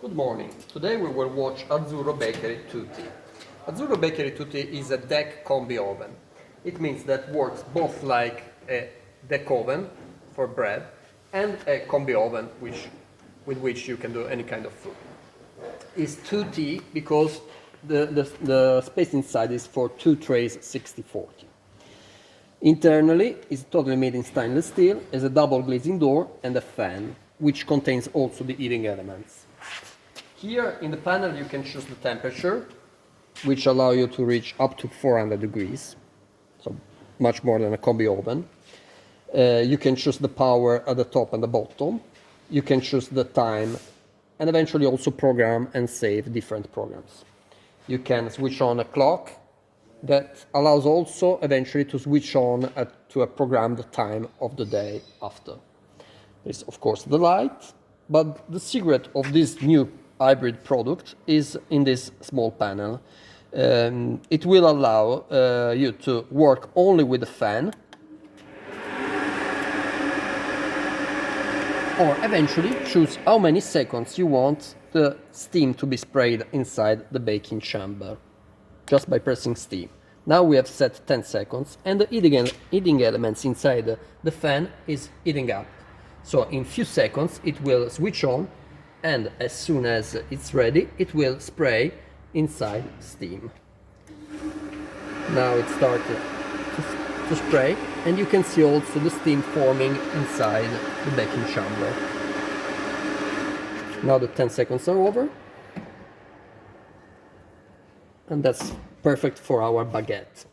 Good morning. Today we will watch Azzurro Bakery Tutti. Azzurro Bakery Tutti is a deck-combi oven. It means that works both like a deck oven for bread and a combi oven with which you can do any kind of food. It's 2T because the space inside is for 2 trays 60/40. Internally, it's totally made in stainless steel, has a double glazing door and a fan, which contains also the heating elements. Here in the panel you can choose the temperature, which allow you to reach up to 400 degrees, so much more than a combi oven. You can choose the power at the top and the bottom. You can choose the time and eventually also program and save different programs. You can switch on a clock that allows also eventually to switch on to a programmed time of the day after. There's of course the light, but the secret of this new hybrid product is in this small panel. It will allow you to work only with the fan, or eventually choose how many seconds you want the steam to be sprayed inside the baking chamber, just by pressing steam. Now we have set 10 seconds and the heating elements inside the fan is heating up. So in few seconds it will switch on, and as soon as it's ready it will spray inside steam. Now it started to spray, and you can see also the steam forming inside the baking chamber. Now the 10 seconds are over, and that's perfect for our baguette.